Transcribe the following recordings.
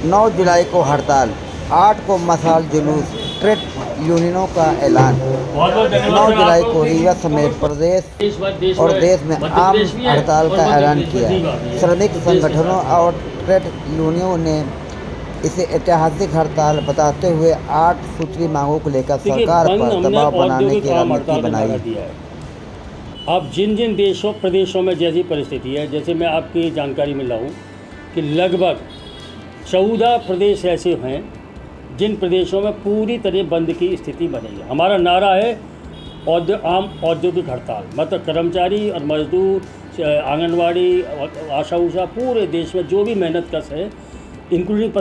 9 जुलाई को हड़ताल, 8 को मशाल जुलूस, ट्रेड यूनियनों का ऐलान। 9 जुलाई को रीवा समेत प्रदेश और देश में आम हड़ताल का ऐलान किया। श्रमिक संगठनों और ट्रेड यूनियनों ने इसे ऐतिहासिक हड़ताल बताते हुए 8 सूत्री मांगों को लेकर सरकार पर दबाव बनाने की रणनीति बनाई। अब जिन जिन देशों प्रदेशों में जैसी परिस्थिति है, जैसे मैं आपकी जानकारी में लाऊं कि लगभग 14 प्रदेश ऐसे हैं जिन प्रदेशों में पूरी तरह बंद की स्थिति बनेगी। हमारा नारा है आम औद्योगिक हड़ताल, मतलब कर्मचारी और मजदूर, आंगनवाड़ी, आशा उषा, पूरे देश में जो भी मेहनत कश है, इंक्लूडिंग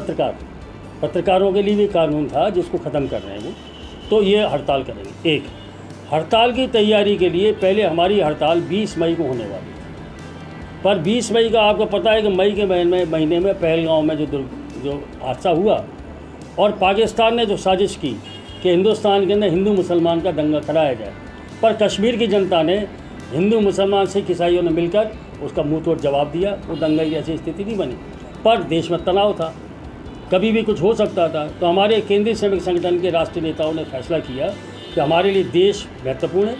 पत्रकारों के लिए भी कानून था जिसको ख़त्म कर रहे हैं वो, तो ये हड़ताल करेंगे। एक हड़ताल की तैयारी के लिए पहले हमारी हड़ताल 20 मई को होने वाली थी, पर 20 मई का आपको पता है कि मई के महीने में पहलगांव में जो हादसा हुआ और पाकिस्तान ने जो साजिश की कि हिंदुस्तान के अंदर हिंदू मुसलमान का दंगा कराया जाए, पर कश्मीर की जनता ने, हिंदू मुसलमान सिख ईसाइयों ने मिलकर उसका मुँह तोड़ जवाब दिया। वो दंगा की ऐसी स्थिति नहीं बनी, पर देश में तनाव था, कभी भी कुछ हो सकता था। तो हमारे केंद्रीय श्रमिक संगठन के राष्ट्रीय नेताओं ने फैसला किया कि हमारे लिए देश महत्वपूर्ण है,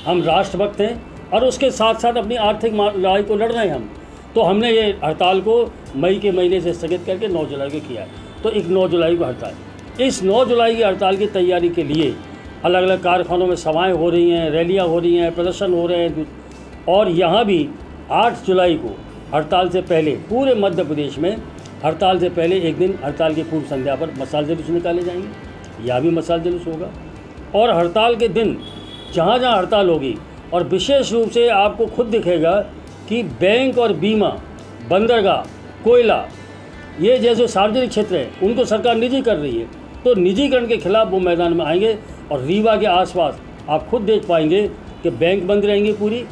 हम राष्ट्रभक्त हैं और उसके साथ साथ अपनी आर्थिक लड़ाई को लड़ रहे हैं हम। तो हमने ये हड़ताल को मई के महीने से स्थगित करके 9 जुलाई को किया है। तो एक 9 जुलाई को हड़ताल। इस 9 जुलाई की हड़ताल की तैयारी के लिए अलग अलग कारखानों में सभाएँ हो रही हैं, रैलियाँ हो रही हैं, प्रदर्शन हो रहे हैं। और यहाँ भी 8 जुलाई को हड़ताल से पहले पूरे मध्य प्रदेश में हड़ताल से पहले एक दिन, हड़ताल की पूर्व संध्या पर मशाल जुलूस निकाले जाएंगे, यहाँ भी मशाल जुलूस होगा। और हड़ताल के दिन जहाँ जहाँ हड़ताल होगी, और विशेष रूप से आपको खुद दिखेगा कि बैंक और बीमा, बंदरगाह, कोयला, ये जैसे सार्वजनिक क्षेत्र है उनको सरकार निजी कर रही है, तो निजीकरण के खिलाफ वो मैदान में आएंगे। और रीवा के आसपास आप खुद देख पाएंगे कि बैंक बंद रहेंगे, पूरी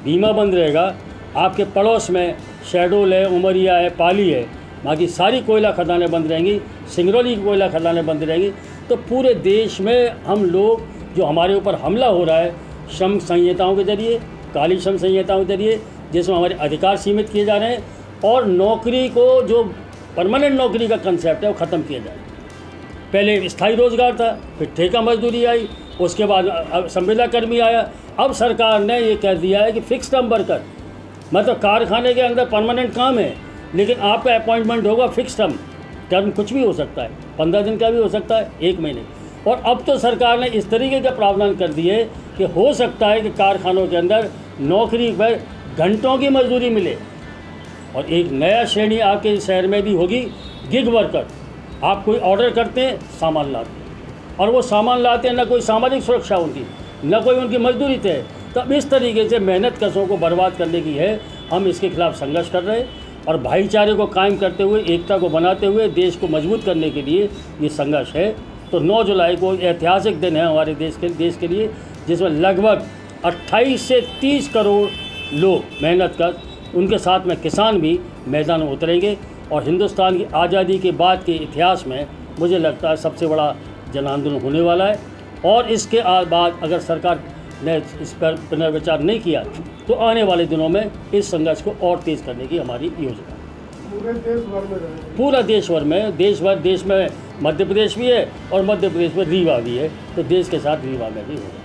बीमा बंद रहेगा। आपके पड़ोस में शहडोल है, उमरिया है, पाली है, बाकी सारी कोयला खदानें बंद रहेंगी, सिंगरौली की कोयला खदानें बंद रहेंगी। तो पूरे देश में हम लोग, जो हमारे ऊपर हमला हो रहा है श्रम संहिताओं के जरिए, काली श्रम संहिताओं के जरिए, जिसमें हमारे अधिकार सीमित किए जा रहे हैं, और नौकरी को, जो परमानेंट नौकरी का कंसेप्ट है, वो ख़त्म किया जाए। पहले स्थायी रोजगार था, फिर ठेका मजदूरी आई, उसके बाद संविदा कर्मी आया। अब सरकार ने ये कह दिया है कि फिक्स टर्म वर्कर, मतलब कारखाने के अंदर परमानेंट काम है, लेकिन आपका अपॉइंटमेंट होगा फिक्स टर्म कुछ भी हो सकता है, 15 दिन का भी हो सकता है, 1 महीने। और अब तो सरकार ने इस तरीके का प्रावधान कर दिए कि हो सकता है कि कारखानों के अंदर नौकरी पर घंटों की मजदूरी मिले। और एक नया श्रेणी आपके शहर में भी होगी, गिग वर्कर। आप कोई ऑर्डर करते हैं, सामान लाते हैं, और वो सामान लाते हैं, ना कोई सामाजिक सुरक्षा उनकी, ना कोई उनकी मजदूरी तय। तब इस तरीके से मेहनत कशों को बर्बाद करने की है, हम इसके खिलाफ संघर्ष कर रहे हैं। और भाईचारे को कायम करते हुए, एकता को बनाते हुए देश को मजबूत करने के लिए ये संघर्ष है। तो 9 जुलाई को ऐतिहासिक दिन है हमारे देश के लिए, जिसमें लगभग 28 से 30 करोड़ लोग मेहनत कर, उनके साथ में किसान भी मैदान में उतरेंगे। और हिंदुस्तान की आज़ादी के बाद के इतिहास में मुझे लगता है सबसे बड़ा जन आंदोलन होने वाला है। और इसके बाद अगर सरकार ने इस पर पुनर्विचार नहीं किया, तो आने वाले दिनों में इस संघर्ष को और तेज़ करने की हमारी योजना है। पूरा देश भर में, देश में मध्य प्रदेश भी है और मध्य प्रदेश में रीवा भी है, तो देश के साथ रीवा में भी होगा।